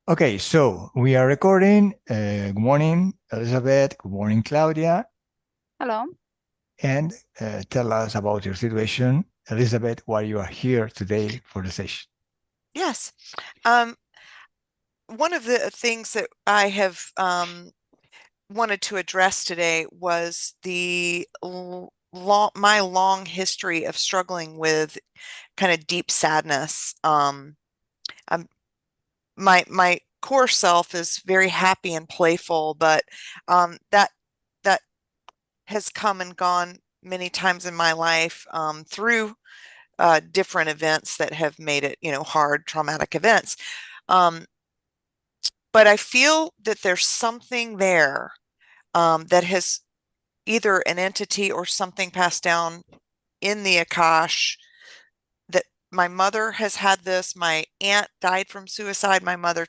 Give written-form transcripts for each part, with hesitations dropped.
Okay, so we are recording. Good morning, Elizabeth. Good morning, Claudia. Hello. And tell us about your situation. Elizabeth, why you are here today for the session. Yes. Um, One of the things that I have wanted to address today was my long history of struggling with kind of deep sadness. I'm, my core self is very happy and playful, but that has come and gone many times in my life through different events that have made it, hard, traumatic events. Um, but I feel that there's something there that has either an entity or something passed down in the Akash that my mother has had this. My aunt died from suicide. My mother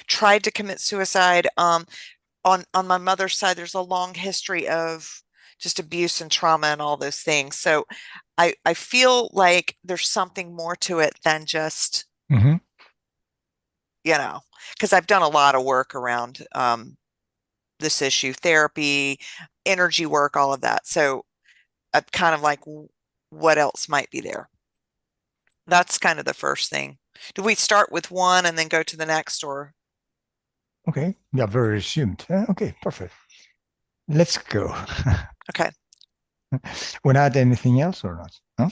tried to commit suicide. On my mother's side, there's a long history of just abuse and trauma and all those things. So I feel like there's something more to it than just, Mm-hmm. because I've done a lot of work around this issue, therapy, energy work, all of that. So I'm kind of like, what else might be there? That's kind of the first thing. Do we start with one and then go to the next, or? Okay, yeah, very assumed. Okay, perfect. Let's go. Okay. Want to add anything else or not? No?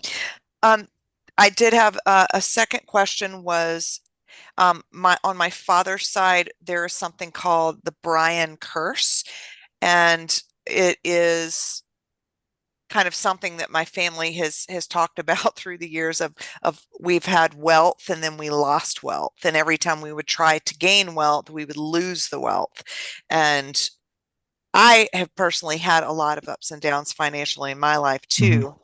Um, I did have a second question was on my father's side, there is something called the Brian curse, and it is kind of something that my family has talked about through the years of we've had wealth and then we lost wealth, and every time we would try to gain wealth we would lose the wealth. And I have personally had a lot of ups and downs financially in my life Mm-hmm. too.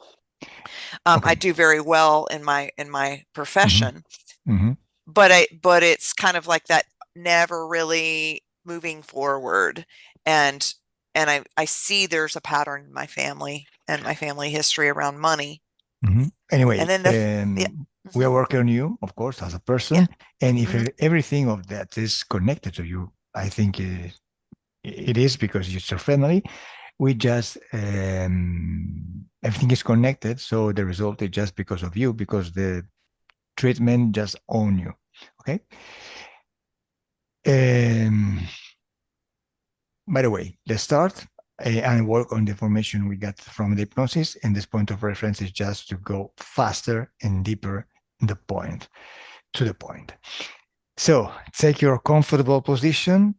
I Okay. do very well in my Mm-hmm. profession, Mm-hmm. but it's kind of like that, never really moving forward. And I see there's a pattern in my family and my family history around money. Mm-hmm. And Anyway, then the yeah. we are Mhm. working on you, of course, as a Yeah. person. And if Hmm. everything of that is connected to you, I think it is because it's your family. We just everything is connected, so the result is just because of you, because the treatment just own you. Okay. Um, by the way, let's start and work on the information we got from the hypnosis. And this point of reference is just to go faster and deeper in the point, to the point. So take your comfortable position,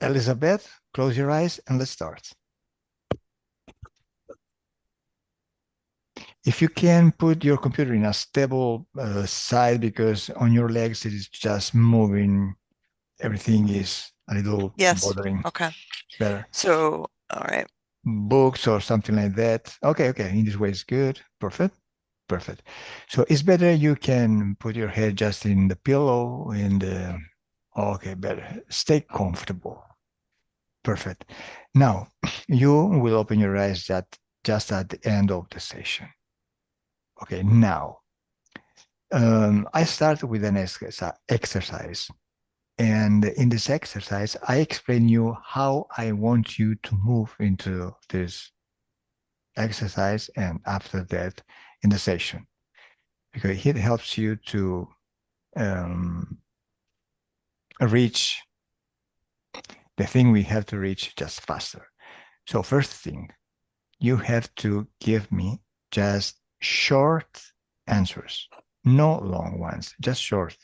Elizabeth. Close your eyes and let's start. If you can put your computer in a stable side, because on your legs it is just moving, everything is a little Yes. bothering. Okay. Better. So, all right. Books or something like that. Okay, okay. In this way is good. Perfect. Perfect. So it's better you can put your head just in the pillow and okay, better. Stay comfortable. Perfect. Now you will open your eyes just at the end of the session. Okay, now I start with an exercise. And in this exercise, I explain you how I want you to move into this exercise and after that in the session, because it helps you to um, reach the thing we have to reach just faster. So first thing, you have to give me just short answers, no long ones, just short.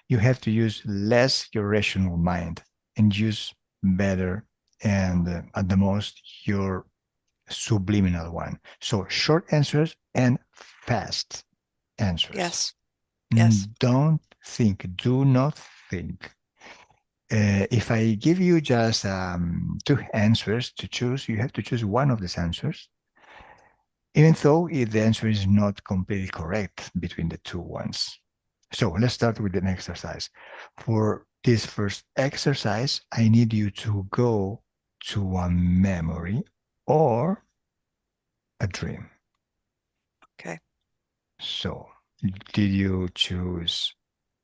You have to use less your rational mind and use better and at the most your subliminal one. So short answers and fast answers. Yes. Yes. Don't think, do not think. If I give you just two answers to choose, you have to choose one of these answers, even though if the answer is not completely correct between the two ones. So let's start with an exercise. For this first exercise, I need you to go to a memory or a dream. Okay. So, did you choose?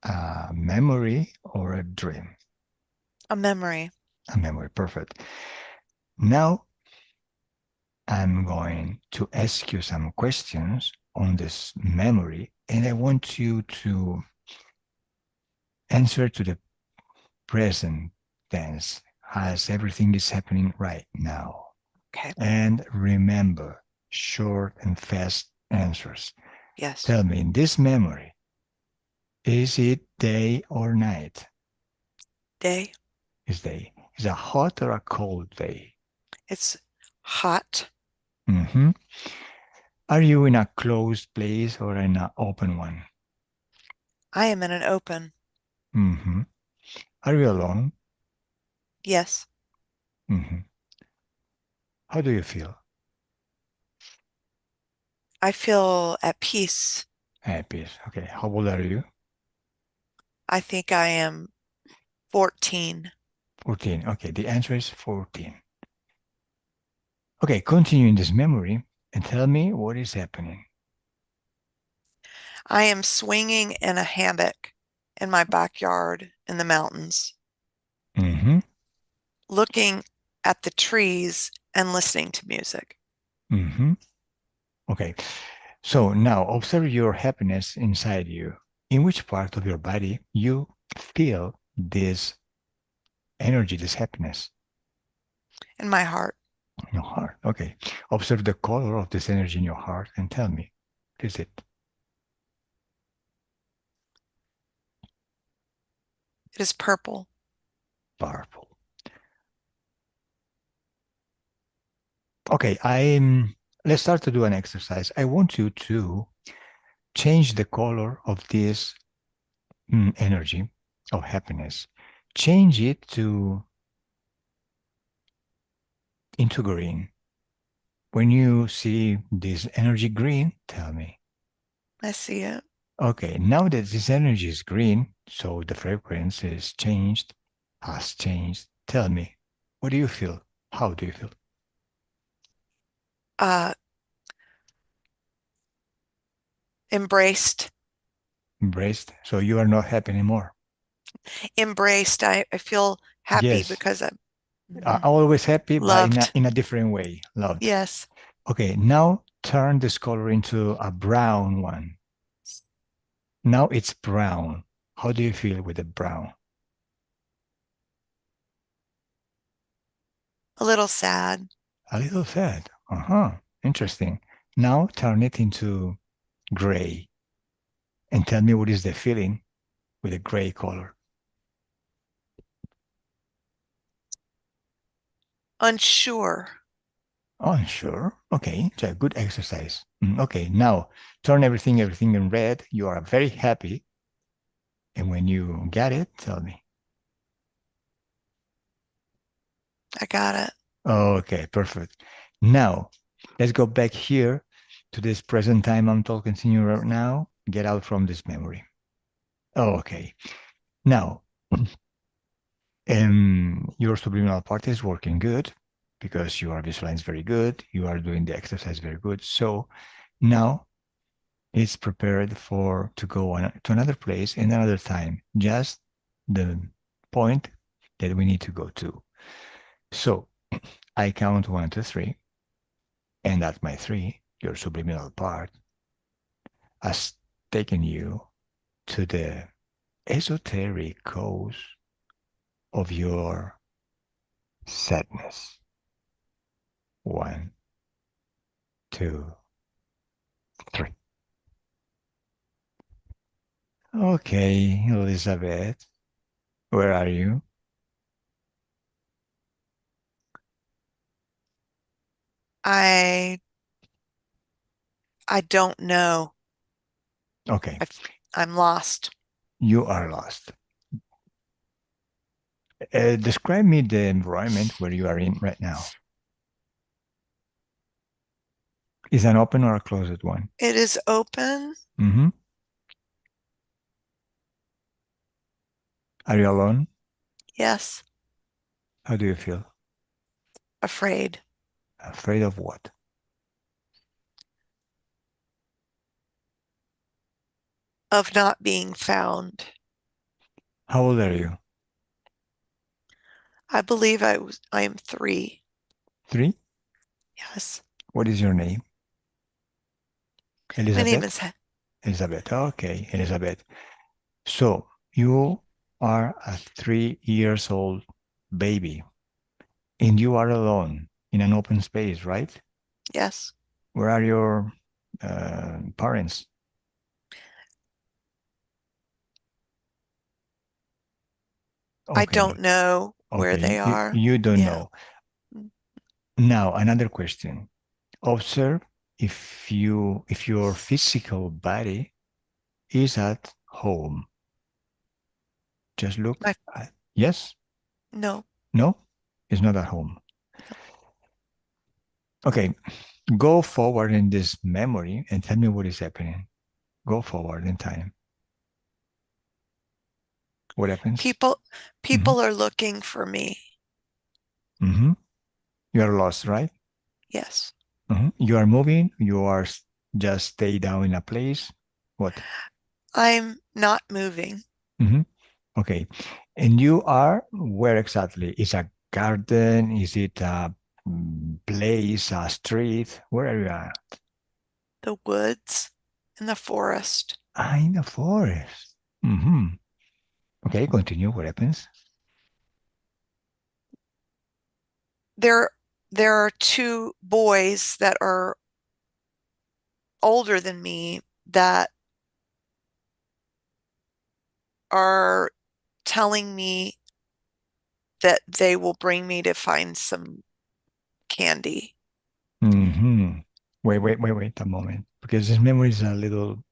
A memory or a dream? A memory. A memory, perfect. Now I'm going to ask you some questions on this memory, and I want you to answer to the present tense as everything is happening right now. Okay. And remember, short and fast answers. Yes. Tell me, in this memory, is it day or night? Day. Is day. Is a hot or a cold day? It's hot. Mm-hmm. Are you in a closed place or in an open one? I am in an open. Mm-hmm. Are you alone? Yes. Mm-hmm. How do you feel? I feel at peace. Happy. Okay. How old are you? I think I am 14. 14. Okay. The answer is 14. Okay. Continue in this memory and tell me what is happening. I am swinging in a hammock in my backyard in the mountains, Mm-hmm. looking at the trees and listening to music. Mm-hmm. Okay. So now observe your happiness inside you. In which part of your body you feel this energy, this happiness? In my heart. In your heart. Okay. Observe the color of this energy in your heart and tell me, what is it? It is purple. Purple. Okay, let's start to do an exercise. I want you to change the color of this energy of happiness. Change it to into green. When you see this energy green, tell me. I see it. Okay, now that this energy is green, so the frequency is changed, has changed. Tell me, what do you feel? How do you feel? Uh, embraced. Embraced. So you are not happy anymore. Embraced. I feel happy Yes, because I'm always happy, but loved. in a different way. Loved. Yes. Okay, now turn this color into a brown one. Now it's brown. How do you feel with the brown? A little sad. A little sad. Uh-huh. Interesting. Now turn it into gray and tell me what is the feeling with the gray color. Unsure. Oh, sure. Okay, it's a good exercise. Okay, now turn everything in red. You are very happy. And when you get it, tell me. I got it. Okay, perfect. Now, let's go back here to this present time I'm talking to you right now. Get out from this memory. Okay. Now, your subliminal part is working good because you are visualizing very good. You are doing the exercise very good. So now it's prepared for to go on to another place in another time. Just the point that we need to go to. So I count 1, 2, 3. And at my 3, your subliminal part has taken you to the esoteric cause of your sadness. 1, 2, 3. Okay, Elizabeth, where are you? I I don't know. Okay, I'm lost. you are lost. Describe me the environment where you are in right now. Is an open or a closed one? It is open. Mm-hmm. Are you alone? Yes. How do you feel? Afraid Afraid of what? of not being found. How old are you? I believe I am 3. 3? Yes. What is your name? My name Elizabeth? is Elizabeth. Okay, Elizabeth. So you are a 3 years old baby and you are alone in an open space, right? yes. Where are your parents? I Okay, don't know where okay. they are. You don't Yeah. know. Now, another question. Observe if your physical body is at home. Just look. My Yes? no. No? It's not at home. Okay, go forward in this memory and tell me what is happening. Go forward in time. What happens? People Mm-hmm. people are looking for me. Mm-hmm. You are lost, right? Yes. Mm-hmm. You are moving. You are just stay down in a place. What? I'm not moving. Mm-hmm. Okay. And you are where exactly? Is a garden? Is it a place, a street? Where are you at? The woods and the forest. Ah, in the forest. Mm-hmm. Okay, continue. What happens? There there are 2 boys that are older than me that are telling me that they will bring me to find some candy. Mm-hmm. Wait a moment. Because this memory is a little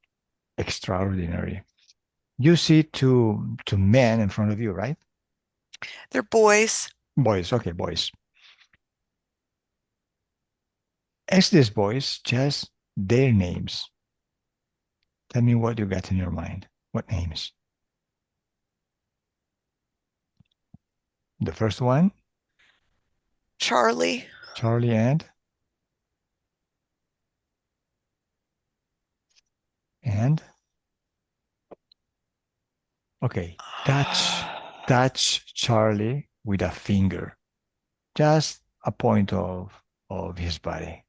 extraordinary. You see two men in front of you, right? They're boys. Boys. Okay, boys. Ask these boys just their names. Tell me what you got in your mind. What names? The first one, Charlie, Charlie and okay, touch Charlie with a finger, just a point of his body.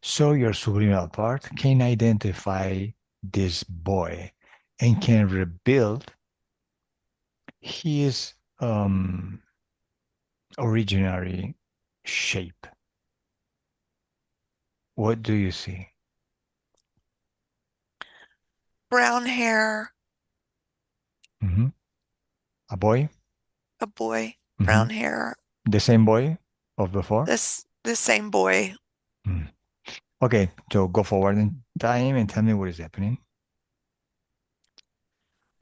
So your subliminal part can identify this boy and can rebuild his originary shape. What do you see? brown hair, Hmm. A boy? a boy, Hmm. brown hair. The same boy of before? This same boy. Mm. Okay, so go forward in time and tell me what is happening.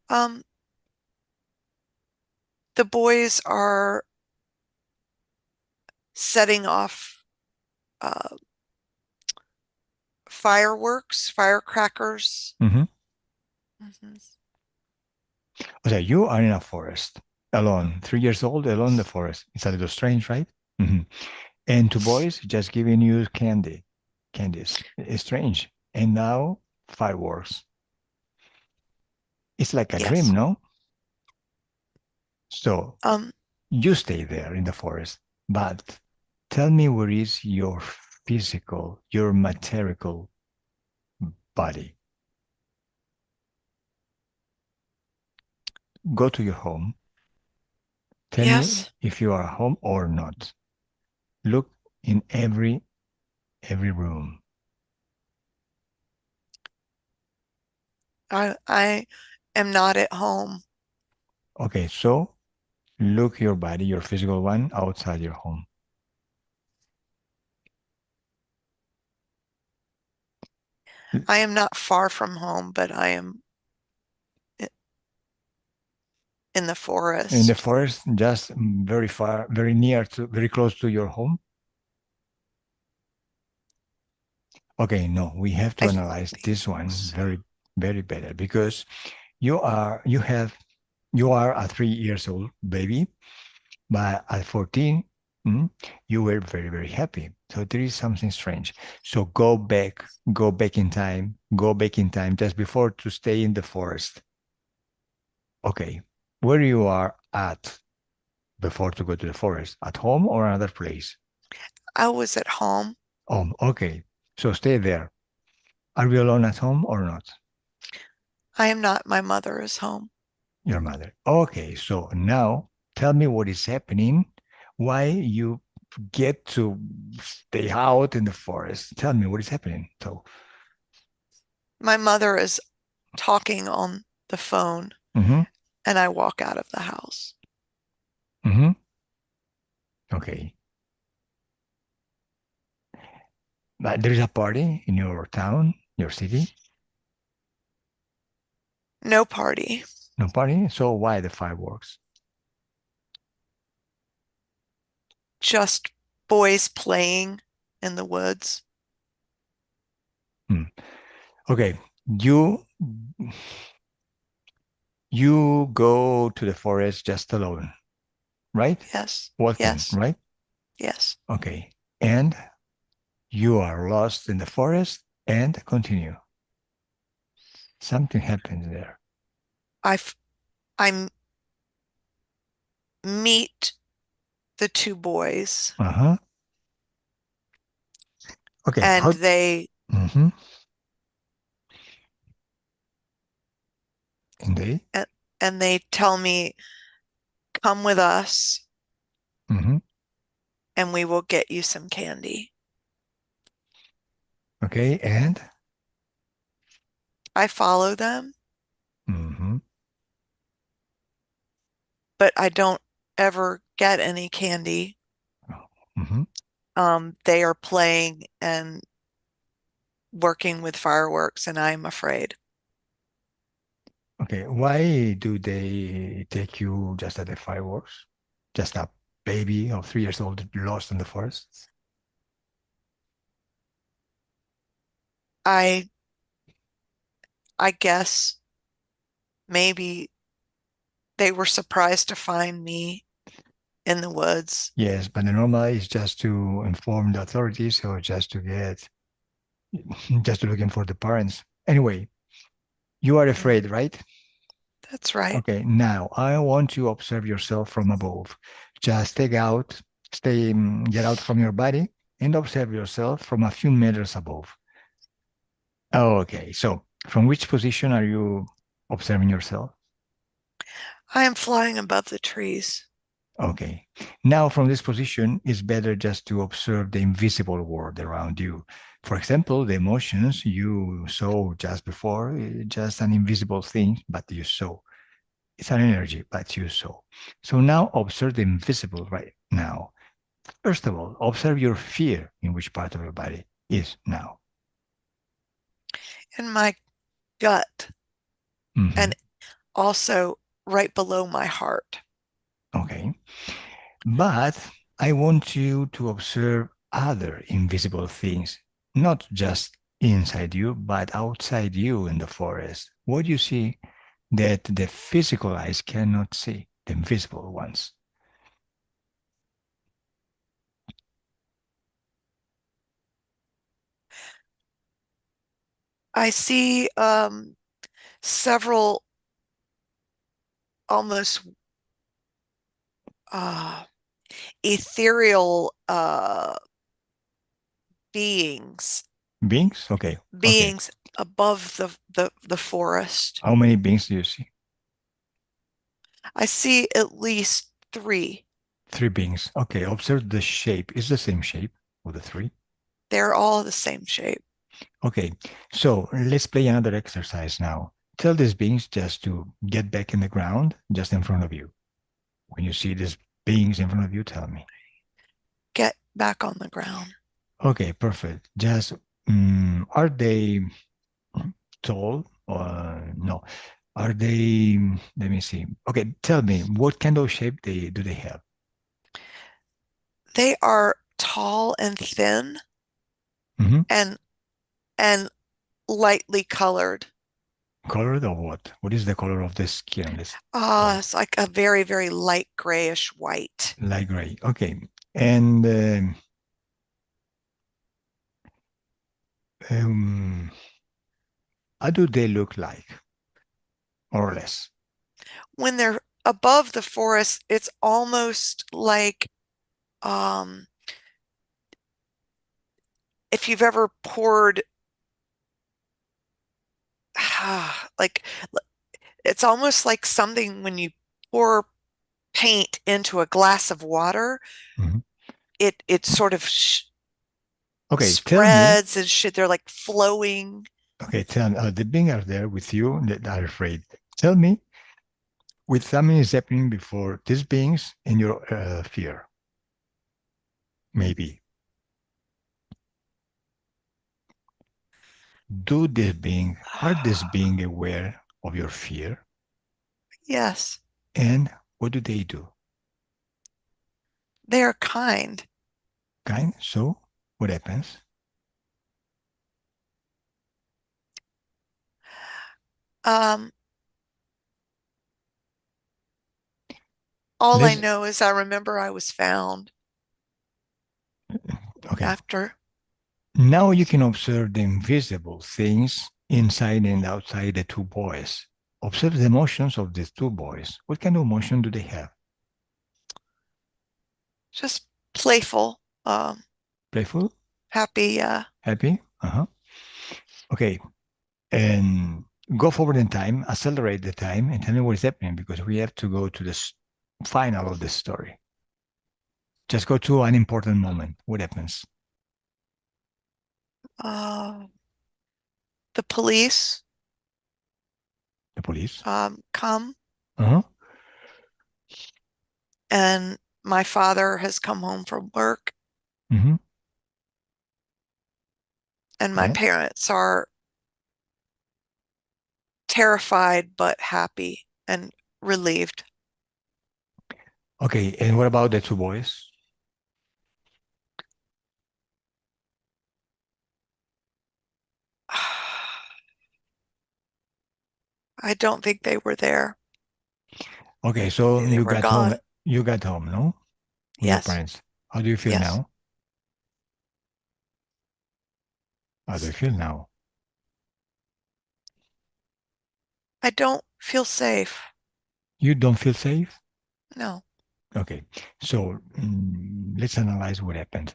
Um, the boys are setting off uh, fireworks, firecrackers. Hmm. Mhm. Okay, you are in a forest alone, 3 years old, alone in the forest. It's a little strange, right? Hmm. And two boys just giving you candies. It's strange. And now fireworks. It's like a dream, Yes. no? So Um, you stay there in the forest, but tell me where is your physical, your material body? Go to your home. Tell me yes. if you are home or not. Look in every room. I am not at home. Okay, so look your body, your physical one, outside your home. I am not far from home, but I am in the In the forest. forest, just very far, very near to, very close to your home. Okay, no, we have to I analyze think this one so. very better because you are a 3 years old baby, but at 14, you were very happy. So there is something strange. So go back in time, go back in time just before to stay in the forest. Okay. where you are at before to go to the forest, at home or another place? I was at home. Okay. So stay there. Are you alone at home or not? I am not. My mother is home. Your mother. Okay. So now tell me what is happening, why you get to stay out in the forest. Tell me what is happening. So, My mother is talking on the phone, mm-hmm, and I walk out of the house. mm-hmm. Okay. But there is a party in your town, your city. No party, No party. So why the fireworks? just boys playing in the woods. Hmm. Okay. You you go to the forest just alone, right? Yes, Walking, yes, right? yes. Okay. And you are lost in the forest and continue. Something happens there. I I meet the two boys, Uh-huh. Okay. and How? Mm-hmm. Indeed. and, and they tell me, "Come with us, Mm-hmm. and we will get you some candy." Okay. And I follow them, mm-hmm. but I don't ever get any candy. Mm-hmm. They are playing and working with fireworks, and I'm afraid. Okay. Why do they take you just at the fireworks? Just a baby of 3 years old lost in the forest? I I guess maybe they were surprised to find me in the woods. Yes, but the normal is just to inform the authorities or just to get, just to looking for the parents. Anyway, you are Mm, afraid, right? that's right. Okay, now I want to observe yourself from above. Just take out, get out from your body and observe yourself from a few meters above. Okay, so from which position are you observing yourself? I am flying above the trees. Okay. Now, from this position, it's better just to observe the invisible world around you. For example, the emotions you saw just before, just an invisible thing, but you saw. It's an energy, but you saw. So now observe the invisible right now. First of all, observe your fear in which part of your body is now. In my gut, Mhm. and also right below my heart. Okay. But I want you to observe other invisible things, not just inside you, but outside you in the forest. What you see that the physical eyes cannot see, the invisible ones. I see several almost uh, ethereal beings Beings? Okay. Okay. beings above the forest. How many beings do you see? I see at least three. Three beings. Okay. Observe the shape. It's the same shape of the three. They're all the same shape. Okay. So let's play another exercise now. Tell these beings just to get back in the ground just in front of you. When you see these beings in front of you, tell me. Get back on the ground. Okay, perfect. Just are they tall or no? Are they? Let me see. Okay, tell me what kind of shape they do they have? They are tall and thin Hmm. and and lightly colored. Colored or what? What is the color of the skin? This oh, It's like a very, very light grayish white. light gray. Okay, and um, how do they look like, more or less? When they're above the forest, it's almost like um, if you've ever poured like it's almost like something when you pour paint into a glass of water, Mhm. it sort of Okay, tell me. spreads and shit. They're like flowing. Okay, tell me. The being are there with you that are afraid. Tell me, with something is happening before these beings in your fear, maybe. Are this being aware of your fear? Yes, And what do they do? they are kind. Kind. So what happens? Um, all I Let's, know is I remember I was found okay. after. Now you can observe the invisible things inside and outside the two boys. Observe the emotions of these two boys. What kind of emotion do they have? Just playful, Playful? happy. Happy? Uh-huh. Okay. And go forward in time, accelerate the time, and tell me what is happening because we have to go to the final of the story. Just go to an important moment. What happens? Uh, the police The police. come, Uh-huh. and my father has come home from work, Mm-hmm. and my Yeah. parents are terrified but happy and relieved. Okay. And what about the two boys? I don't think they were there. Okay. So They you were got home. gone. You got home, no? With your Yes, parents. How do you feel yes. now? How do you feel now? I don't feel safe. You don't feel safe? No, Okay. So let's analyze what happened.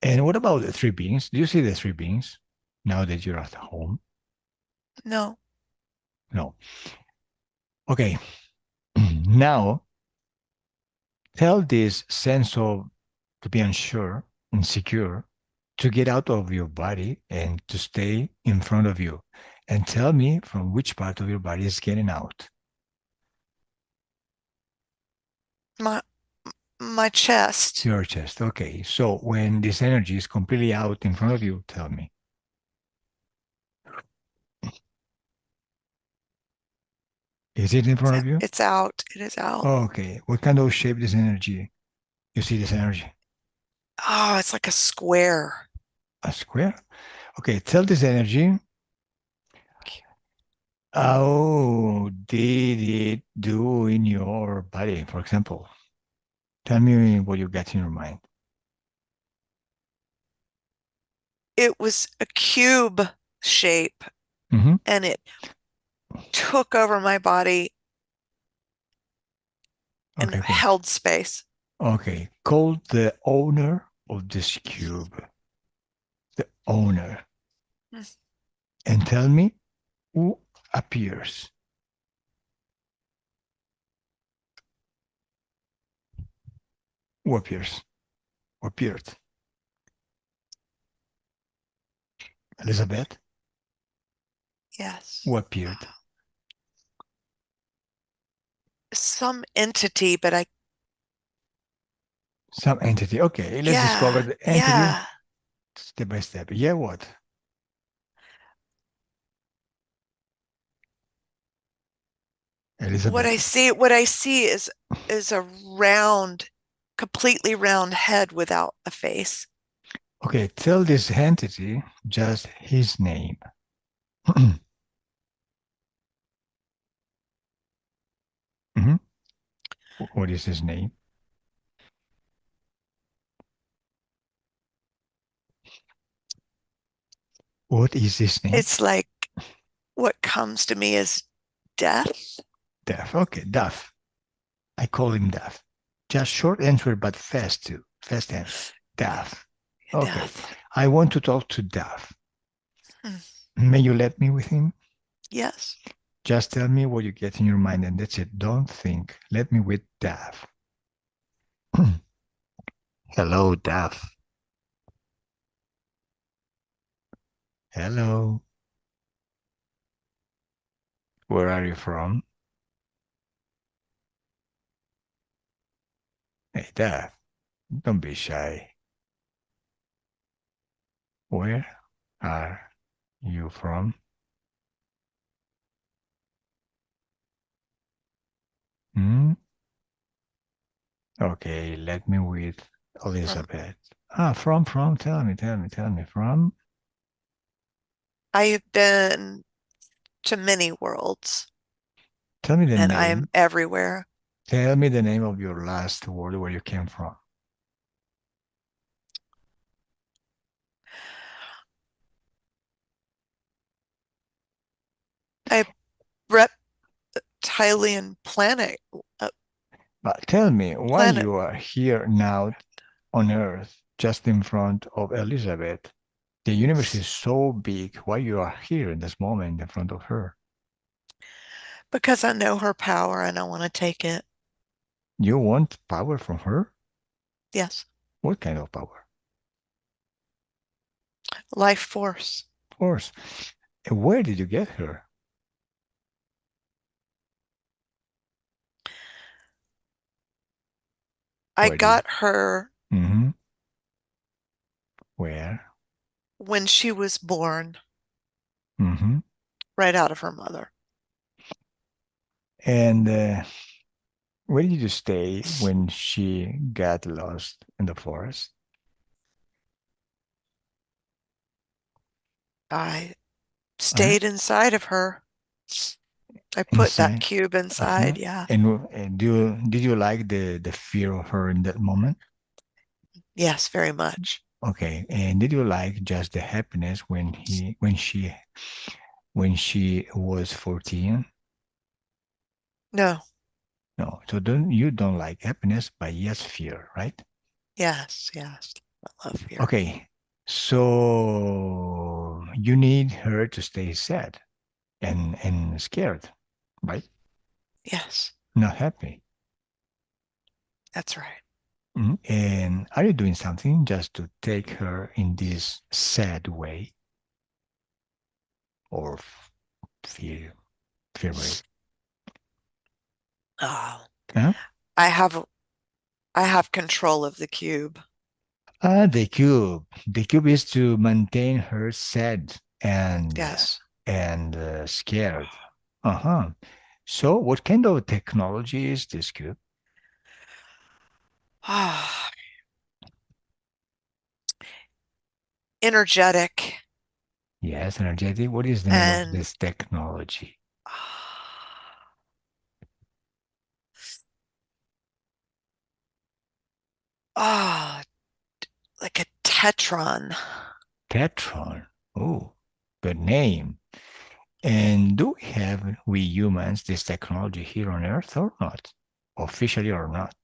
And what about the three beings? Do you see the three beings now that you're at home? no. No. Okay. Now tell this sense of to be unsure, insecure, to get out of your body and to stay in front of you. And tell me from which part of your body is getting out. My my chest. Your chest. Okay. So when this energy is completely out in front of you, tell me. Is it in front of you? It's out. It is out. Okay. What kind of shape this energy? You see this energy? Oh, it's like a square. A square? Okay. Tell this energy. How did it do in your body, for example? Tell me what you got in your mind. It was a cube shape, Hmm. and it took over my body and Okay, okay. held space. Okay. Call the owner of this cube, the owner, Mm. and tell me who appears. Who appears? Who appeared? Elizabeth? Yes. Who appeared? Some entity, but I, Some entity. Okay, let's discover yeah, the entity yeah. step by step. Yeah, what? Elizabeth. What I see is a round, completely round head without a face. Okay, tell this entity just his name. Mhm. What is his name? What is his name? It's like what comes to me is death. Deaf. Okay, Duff. I call him Dav. Just short answer, but fast too. Fast answer. Dav. Okay. Death. I want to talk to Dav. Hmm. May you let me with him? Yes. Just tell me what you get in your mind, and that's it. Don't think. Let me with Dav. Hello, Dav. Hello. Where are you from? Hey, Dav. Don't be shy. Where are you from? Hmm? Okay, let me with From Elizabeth. From. Tell me. From? I have been to many worlds Tell me the and I am name. everywhere. Tell me the name of your last world where you came from. A reptilian planet. Uh, But tell me why planet you are here now on Earth, just in front of Elizabeth. The universe is so big. Why you are here in this moment in front of her? because I know her power and I want to take it. You want power from her? Yes. What kind of power? Life force. Of course. And where did you get her? I Where did? got her Mm-hmm. Where? when she was born, Mm-hmm. right out of her mother. And where did you stay when she got lost in the forest? I Huh? stayed inside of her. I put that Inside. cube Uh-huh. inside. Yeah. And did you like the fear of her in that moment? Yes, very much. Okay. And did you like just the happiness when she was 14? No. No. So don't like happiness, but yes, fear, right? Yes. Yes. I love fear. Okay. So you need her to stay sad and scared, right? Yes. Not happy. That's right. Mhm. And are you doing something just to take her in this sad way or fear fear way? Oh, Huh? I have I have control of the cube. The cube. The cube is to maintain her sad Yes. and scared. Uh-huh. So what kind of technology is this cube? Ah, energetic Yes, energetic. What is the name of and this technology? ah, like a tetron. Tetron. Oh, good name. And do we humans this technology here on Earth or not? Officially or not?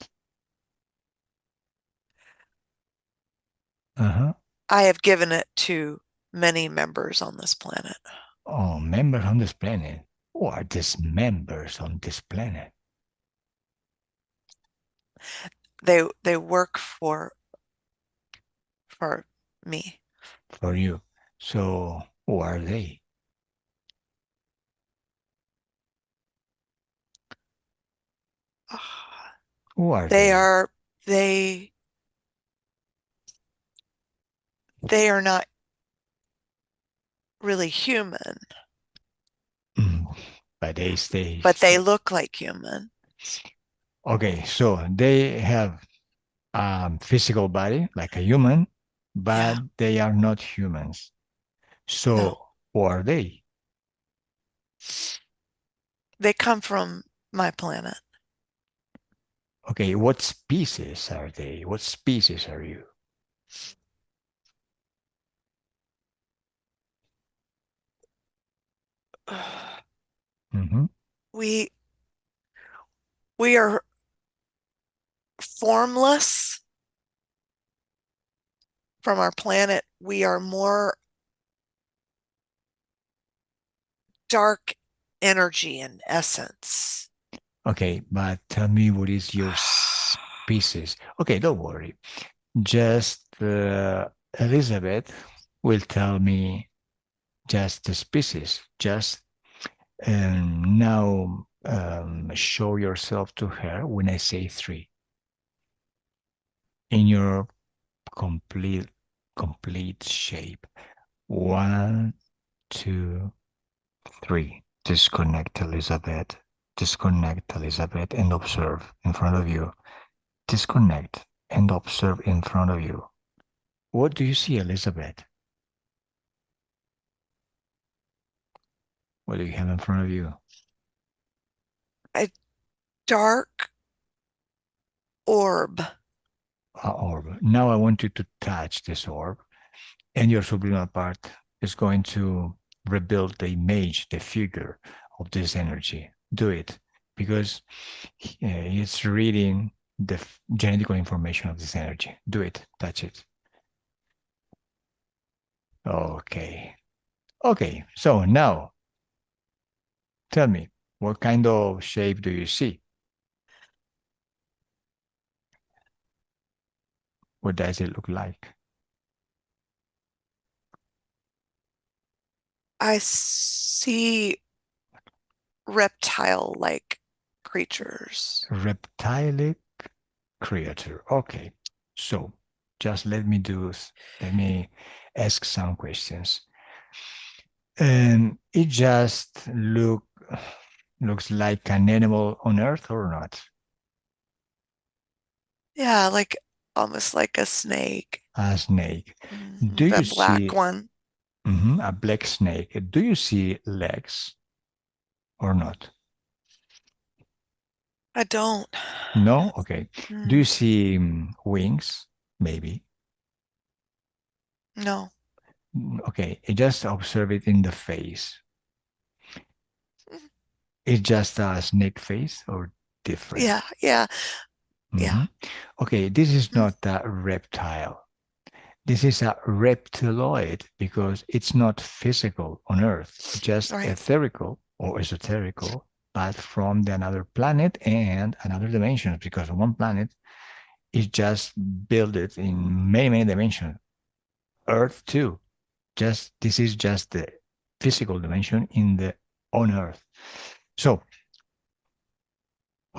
Uh-huh. I have given it to many members on this planet. Oh, members on this planet. Who are these members on this planet They work for me. for you? So who are they? Ah, Who are They they? are they they are not really human, Mm, but they stay. but they look like human. Okay, so they have physical body like a human, but Yeah. they are not humans. No. So who are they? They come from my planet. Okay, what species are they? What species are you? Mm-hmm. We we are formless from our planet. We are more dark energy in essence. Okay, but tell me what is your species? Okay, don't worry. Just Elizabeth will tell me just the species. Just now show yourself to her when I say three in your complete complete shape. One, two, three. Disconnect, Elizabeth. Disconnect, Elizabeth, and observe in front of you. Disconnect and observe in front of you. What do you see, Elizabeth? What do you have in front of you? A dark orb. Orb. Now I want you to touch this orb, and your subliminal part is going to rebuild the image, the figure of this energy. Do it because it's reading the genetical information of this energy. Do it. Touch it. Okay. Okay. So now tell me, what kind of shape do you see? What does it look like? I see reptile-like creatures. Reptilic creature. Okay. So just let me ask some questions. And it just looks like an animal on Earth or not? Yeah, like almost like a snake. A snake. Do The you black see one. a black snake? Do you see legs or not? I don't. No? Okay. Do you Mm, see wings? Maybe. no. Okay. Just observe it in the face. Mm, It's just a snake face or different? yeah, yeah, yeah. Mhm. Okay. This is Mm, not a reptile. This is a reptiloid because it's not physical on Earth, just right. etherical or esoterical, but from the another planet and another dimension. Because one planet is just built it in many, many dimensions. Earth too. Just this is just the physical dimension in the on Earth. So,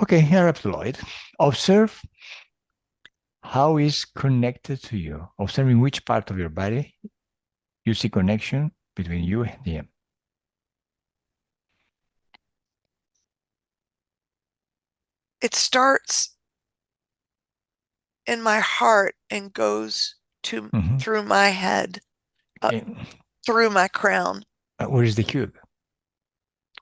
okay, here reptiloid. Observe how is connected to you. Observing which part of your body you see connection between you and him. It starts in my heart and goes to Mhm. through my head, up And, through my crown. where is the cube?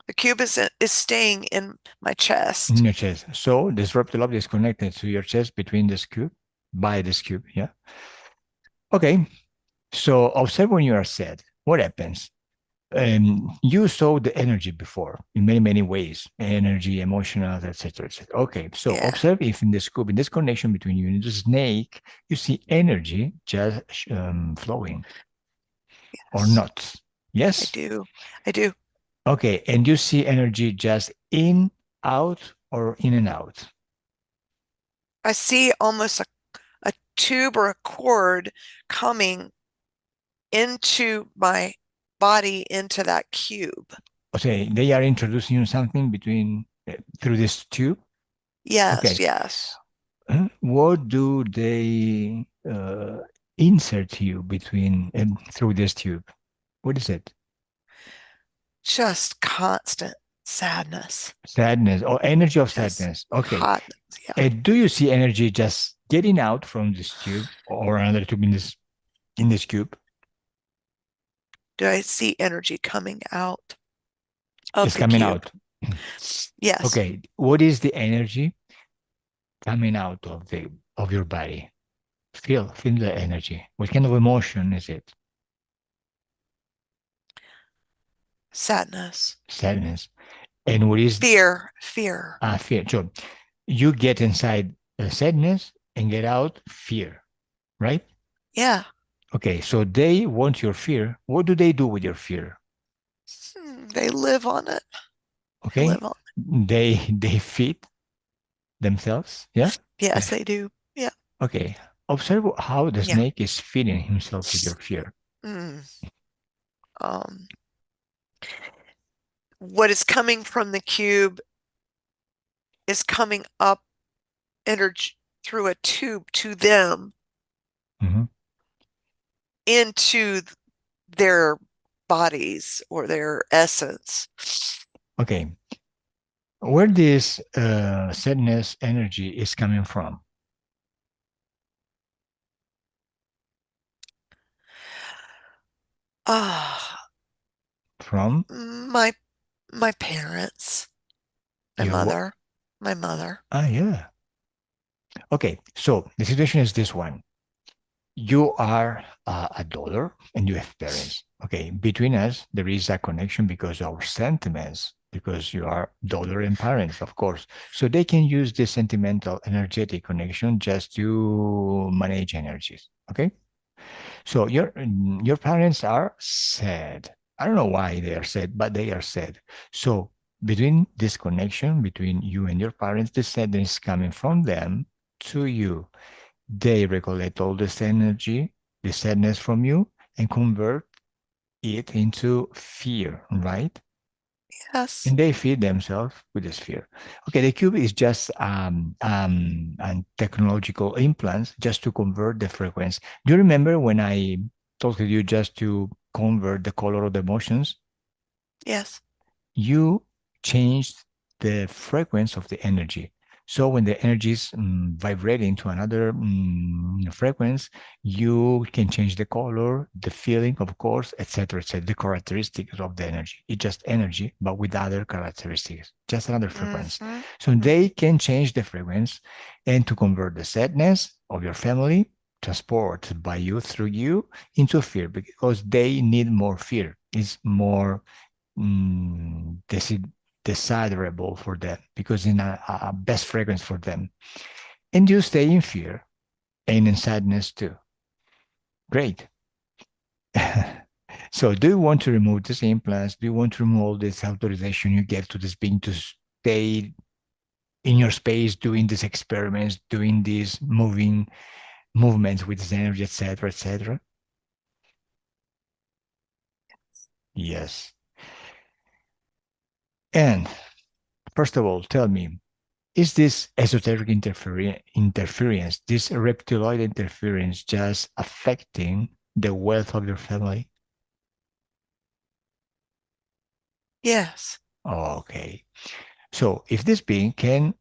The cube is staying in my In chest. your chest. So this reptile is connected to your chest between this cube, by this cube. Yeah. Okay. So observe when you are sad. What happens? You saw the energy before in many, many ways, energy, emotional, etc., etc. Okay. So Yeah. observe if in this cube, in this connection between you and the snake, you see energy just flowing or Yes, not. I Yes. do. I do. Okay. And you see energy just in, out, or in and out. I see almost a tube or a cord coming into my body into that cube. Okay, they are introducing you something between through this tube. Yes, Okay, yes. what do they insert you between and through this tube? What is it? Just constant sadness. Sadness or energy of Just sadness. Okay, hotness. Yeah. do you see energy just getting out from this tube or another tube in this cube? Do I see energy coming out of It's the coming cube? out. Yes. Okay, what is the energy coming out of the of your body? Feel the energy. What kind of emotion is it? Sadness. Sadness. And what is Fear. Fear. fear? So you get inside sadness and get out fear, right? Yeah. Okay, so they want your fear. What do they do with your fear? They live on it. They Okay, live on it. they feed themselves. Yeah. Yes, Yes. they do. Yeah. Okay. Observe how the Yeah. snake is feeding himself with your fear. Mm. Um, what is coming from the cube is coming up energy through a tube to them Mhm. into their bodies or their essence. Okay. Where this sadness energy is coming from? Ah, From my my parents, my your. mother, my mother. Yeah. Okay. So the situation is this one. You are a daughter and you have parents. Okay. Between us, there is a connection because of our sentiments, because you are daughter and parents, of course. So they can use this sentimental energetic connection just to manage energies. Okay. So your parents are sad. I don't know why they are sad, but they are sad. So between this connection between you and your parents, the sadness is coming from them to you. They recollect all this energy, the sadness from you, and convert it into fear, right? Yes. And they feed themselves with this fear. Okay, the cube is just and technological implants just to convert the frequency. Do you remember when I told you just to convert the color of the emotions? Yes. You changed the frequency of the energy. So when the energy is vibrating to another frequency, you can change the color, the feeling, of course, etc., etc., the characteristics of the energy. It's just energy, but with other characteristics, just another frequency. Mm-hmm. So they Mm-hmm. can change the frequency and to convert the sadness of your family transported by you through you into fear because they need more fear. It's more desirable for them because in a best fragrance for them. And you stay in fear and in sadness too. Great. So do you want to remove these implants? Do you want to remove this authorization you get to this being to stay in your space doing these experiments, doing these movements with this energy, etc., etc.? Yes. And first of all, tell me, is this esoteric interference, this reptiloid interference, just affecting the wealth of your family? Yes. Okay. So if this being can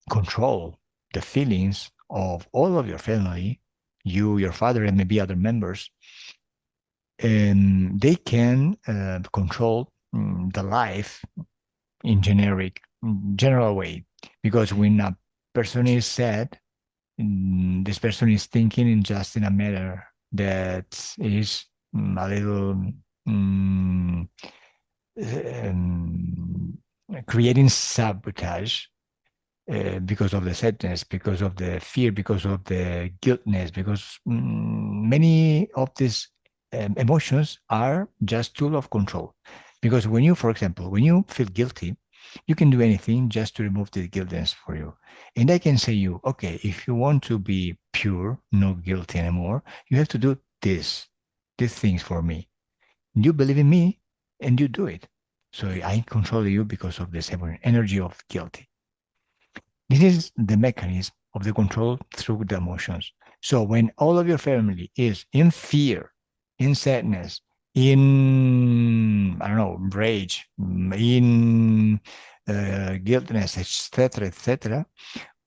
control the feelings of all of your family, you, your father, and maybe other members, and they can control the life in general way. Because when a person is sad, this person is thinking in just in a manner that is a little mm, um, creating sabotage because of the sadness, because of the fear, because of the guiltness, because many of these emotions are just tool of control. Because when you, for example, when you feel guilty, you can do anything just to remove the guiltiness for you. And I can say you, okay, if you want to be pure, no guilty anymore, you have to do these things for me. You believe in me and you do it. So I control you because of this energy of guilty. This is the mechanism of the control through the emotions. So when all of your family is in fear, in sadness, in I don't know, rage, in guiltness, etc., etc.,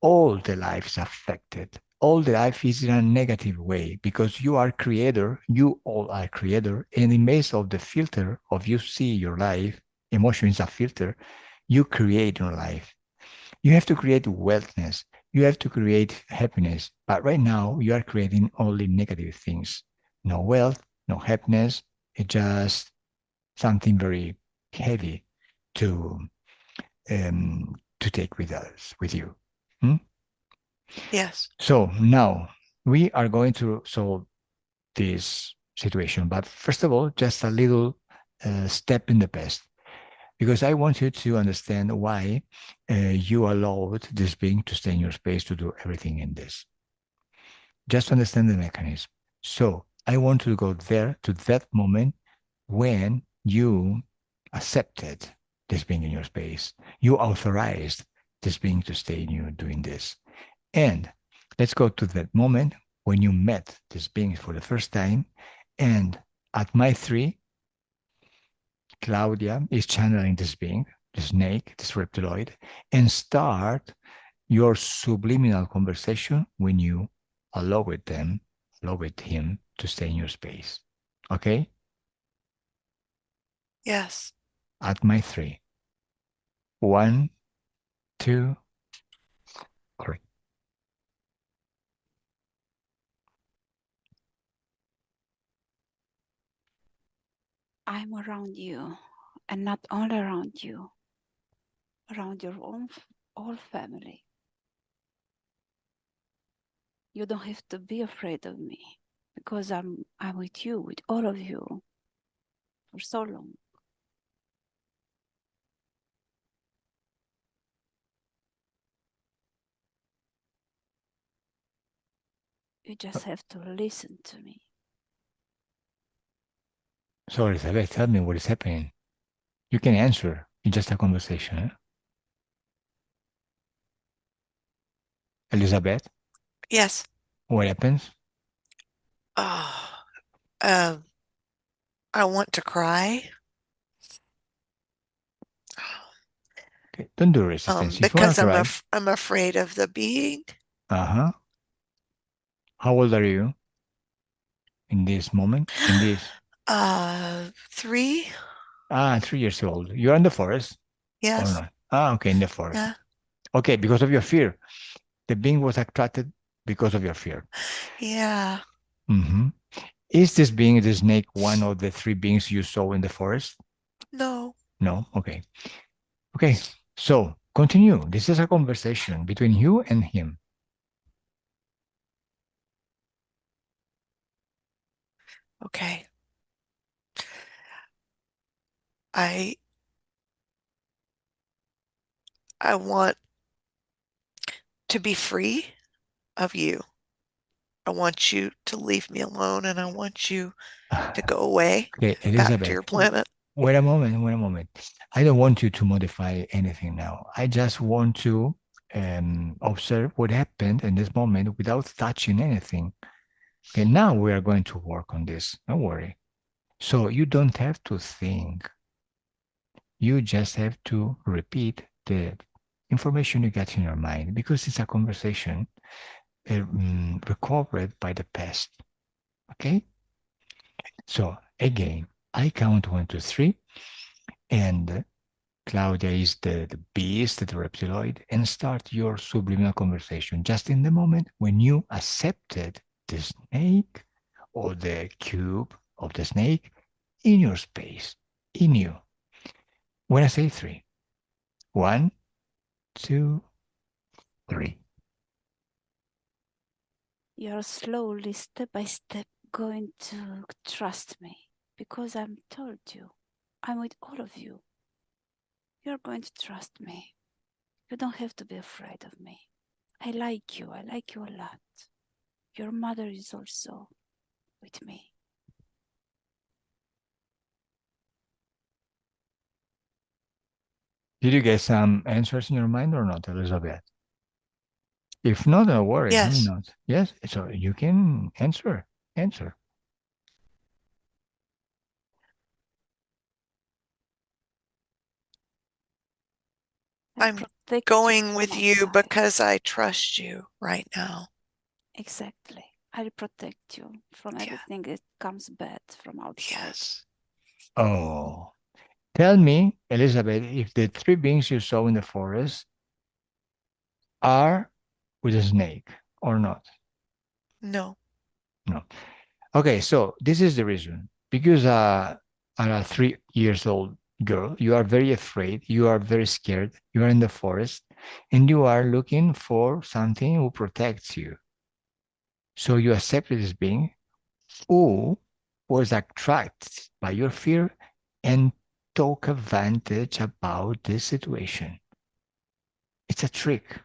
all the life is affected. All the life is in a negative way because you are creator, you all are creator, and in base of the filter of you see your life, emotion is a filter, you create your life. You have to create wellness. You have to create happiness. But right now, you are creating only negative things. No wealth, no happiness. It's just something very heavy to to take with us, with you. Hmm? Yes. So now we are going to solve this situation. But first of all, just a little step in the past, because I want you to understand why you allowed this being to stay in your space to do everything in this. Just understand the mechanism. So I want to go there to that moment when you accepted this being in your space. You authorized this being to stay in you doing this. And let's go to that moment when you met this being for the first time. And at my 3, Claudia is channeling this being, the snake, this reptiloid, and start your subliminal conversation when you allow him to stay in your space. Okay? Yes. At my 3. 1, 2, 3. I'm around you, and not only around you, around your own whole family. You don't have to be afraid of me because I'm with you, with all of you, for so long. You just have to listen to me. So, Elizabeth, tell me what is happening. You can answer. It's just a conversation. Eh? Elizabeth, Yes. what happens? Oh, uh, I want to cry. Okay. Don't do resistance. If you want Because to cry, I'm afraid of the being. uh-huh. How old are you in this moment? In this 3. 3 years old. You're in the forest or Yes. not? Okay, in the forest. Yeah. Okay, because of your fear. The being was attracted because of your fear. Yeah. Mm-hmm. Is this being, the snake, one of the 3 beings you saw in the forest? No. No? Okay. Okay. So continue. This is a conversation between you and him. Okay. I I want to be free of you. I want you to leave me alone and I want you to go away Okay, back to Elizabeth, your planet. wait a moment, wait a moment. I don't want you to modify anything now. I just want to observe what happened in this moment without touching anything. Okay, now we are going to work on this. Don't worry. So you don't have to think. You just have to repeat the information you get in your mind because it's a conversation recovered by the past. Okay? So again, I count 1, 2, 3, and Claudia is the beast, the reptiloid, and start your subliminal conversation just in the moment when you accepted the snake or the cube of the snake in your space, in you. When I say 3, 1, 2, 3. You're slowly, step by step, going to trust me because I'm told you. I'm with all of you. You're going to trust me. You don't have to be afraid of me. I like you. I like you a lot. Your mother is also with me. Did you get some answers in your mind or not, Elizabeth? If not, don't worry. Why Yes. not? Yes, so you can answer. Answer. I'm protect going you with from you outside. because I trust you right now. Exactly. I'll protect you from everything that comes bad from outside. Yes. Oh, tell me, Elizabeth, if the 3 beings you saw in the forest are with a snake or not? No. No. Okay, so this is the reason. Because a 3 years old girl, you are very afraid, you are very scared, you are in the forest, and you are looking for something who protects you. So you accepted this being who was attracted by your fear and took advantage about this situation. It's a trick,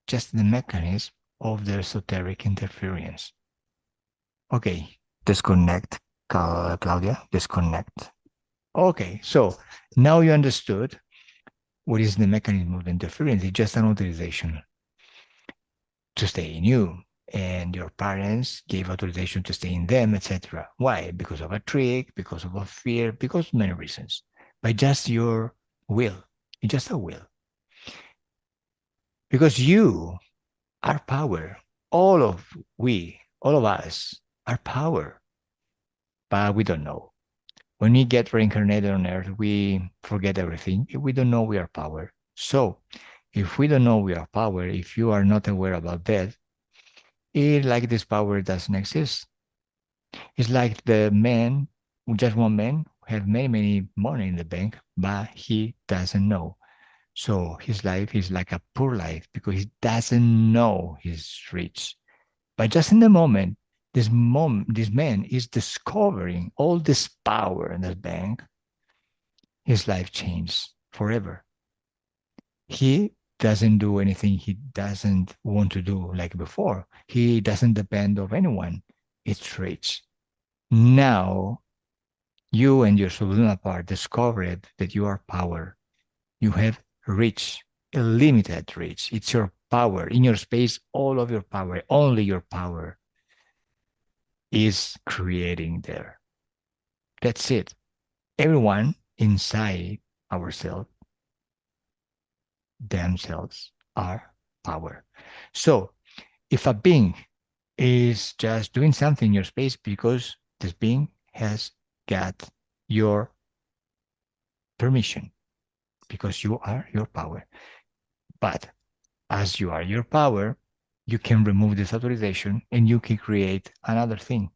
just the mechanism of the esoteric interference. Okay, disconnect, Claudia, disconnect. Okay, so now you understood what is the mechanism of interference. It's just an authorization to stay in you, and your parents gave authorization to stay in them, etc. Why? Because of a trick, because of a fear, because of many reasons. By just your will. It's just a will. Because you are power. All of us are power, but we don't know. When we get reincarnated on earth, we forget everything. We don't know we are power. So if we don't know we are power, if you are not aware about that, it's like this power doesn't exist. It's like the man, just one man, have many, many money in the bank, but he doesn't know. So his life is like a poor life because he doesn't know he's rich. But just in the moment, this man is discovering all this power in the bank. His life changed forever. He doesn't do anything he doesn't want to do like before. He doesn't depend on anyone. It's rich. Now you and your subliminal part discovered that you are power. You have reach, unlimited reach. It's your power. In your space, all of your power, only your power is creating there. That's it. Everyone inside ourselves, themselves, are power. So if a being is just doing something in your space because this being has got your permission, because you are your power. But as you are your power, you can remove this authorization and you can create another thing.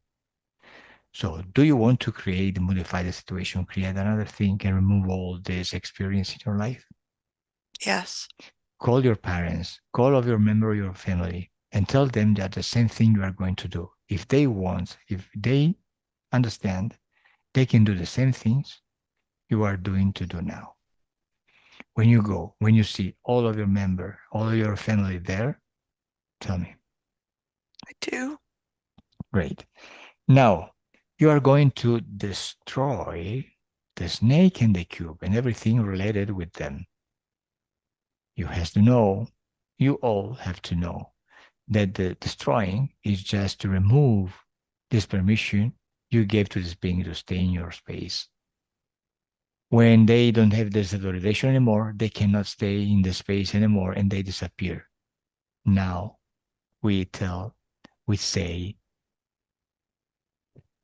So do you want to create, modify the situation, create another thing and remove all this experience in your life? Yes. Call your parents, call of your member of your family, and tell them that the same thing you are going to do. If they want, if they understand, they can do the same things you are doing to do now. When you go, when you see all of your member, all of your family there, tell me. I do. Great. Now, you are going to destroy the snake and the cube and everything related with them. You have to know, you all have to know that the destroying is just to remove this permission you gave to this being to stay in your space. When they don't have this authorization anymore, they cannot stay in the space anymore and they disappear. Now we say,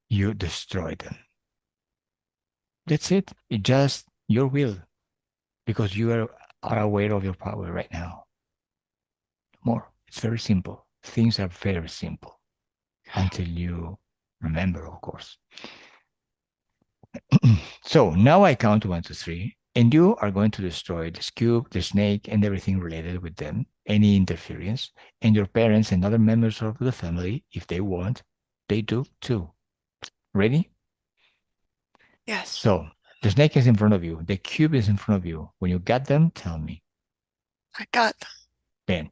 you destroy them. That's it. It's just your will because you are aware of your power right now. More. It's very simple. Things are very simple until you remember, of course. So now I count 1, 2, 3, and you are going to destroy this cube, the snake, and everything related with them, any interference, and your parents and other members of the family, if they want, they do too. Ready? Yes. So the snake is in front of you. The cube is in front of you. When you got them, tell me. I got them. Then,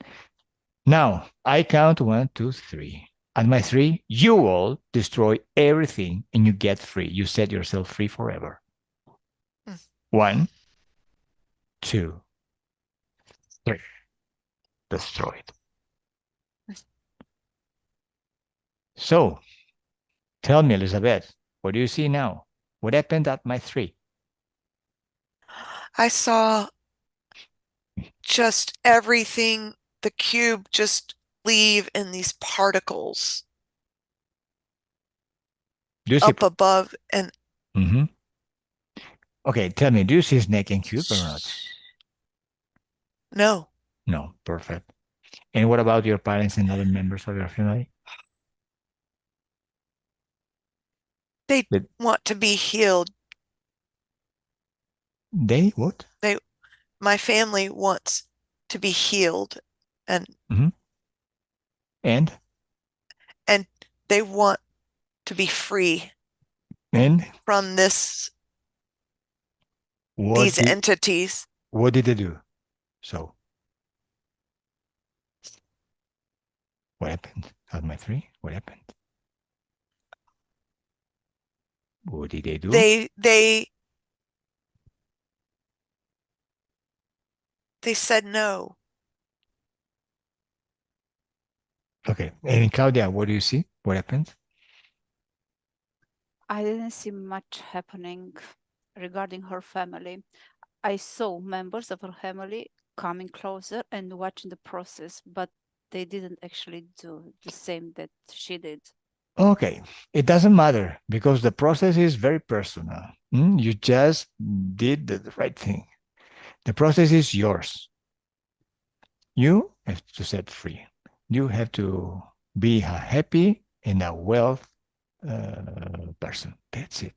now I count 1, 2, 3. At my 3, you all destroy everything and you get free. You set yourself free forever. 1, 2, 3. Destroyed. So, tell me, Elizabeth, what do you see now? What happened at my 3? I saw just everything, the cube just leave in these particles Do you see? up above and Okay, tell me, do you see snake and cube or not? no. No, perfect. And what about your parents and other members of your family? They Did want to be healed. they what? My family wants to be healed, and and they want to be free from these entities. What did they do? So what happened? Out my three, what happened? What did they do? They said no. Okay. And Claudia, what do you see? What happened? I didn't see much happening regarding her family. I saw members of her family coming closer and watching the process, but they didn't actually do the same that she did. Okay, it doesn't matter because the process is very personal. You just did the right thing. The process is yours. You have to set free. You have to be a happy and a wealth person. That's it.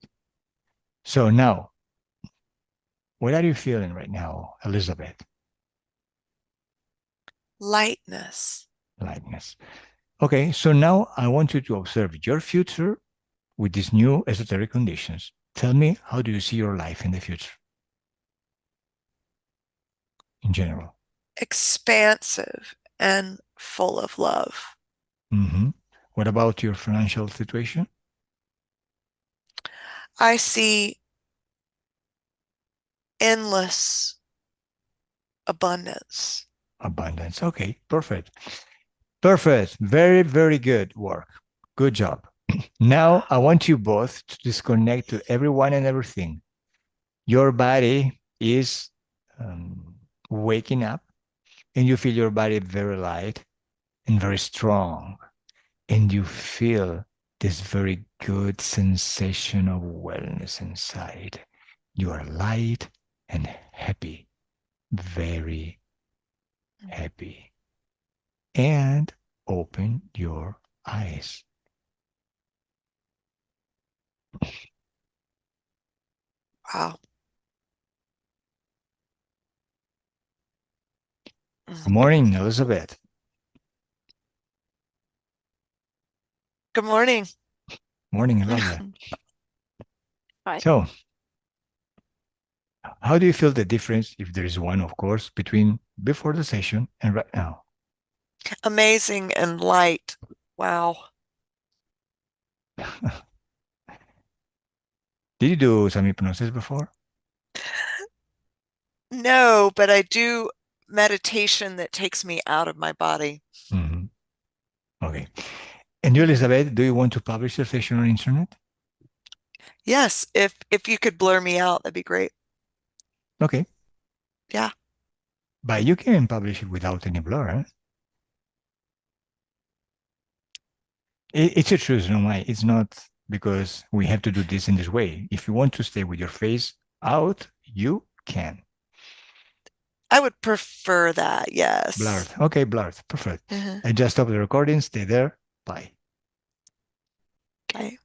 So now, what are you feeling right now, Elizabeth? Lightness. Lightness. Okay, so now I want you to observe your future with these new esoteric conditions. Tell me, how do you see your life in the future? In general. Expansive and full of love. What about your financial situation? I see endless abundance. Abundance. Okay, perfect. Perfect. Very, very good work. Good job. Now I want you both to disconnect to everyone and everything. Your body is waking up, and you feel your body very light and very strong. And you feel this very good sensation of wellness inside. You are light and happy, very happy. And open your eyes. Wow. Good morning, Elizabeth. Good morning. Morning, Elijah. Hi. So, how do you feel the difference, if there is one, of course, between before the session and right now? Amazing and light. Wow. Did you do some hypnosis before? No, but I do meditation that takes me out of my body. Okay. And you, Elizabeth, do you want to publish your session on internet? Yes, if you could blur me out, that'd be great. Okay. Yeah. But you can publish it without any blur, huh? It's a choice, no way. It's not because we have to do this in this way. If you want to stay with your face out, you can. I would prefer that, yes. Blurred. Okay, blurred. Perfect. I just stop the recording. Stay there. Bye. Okay.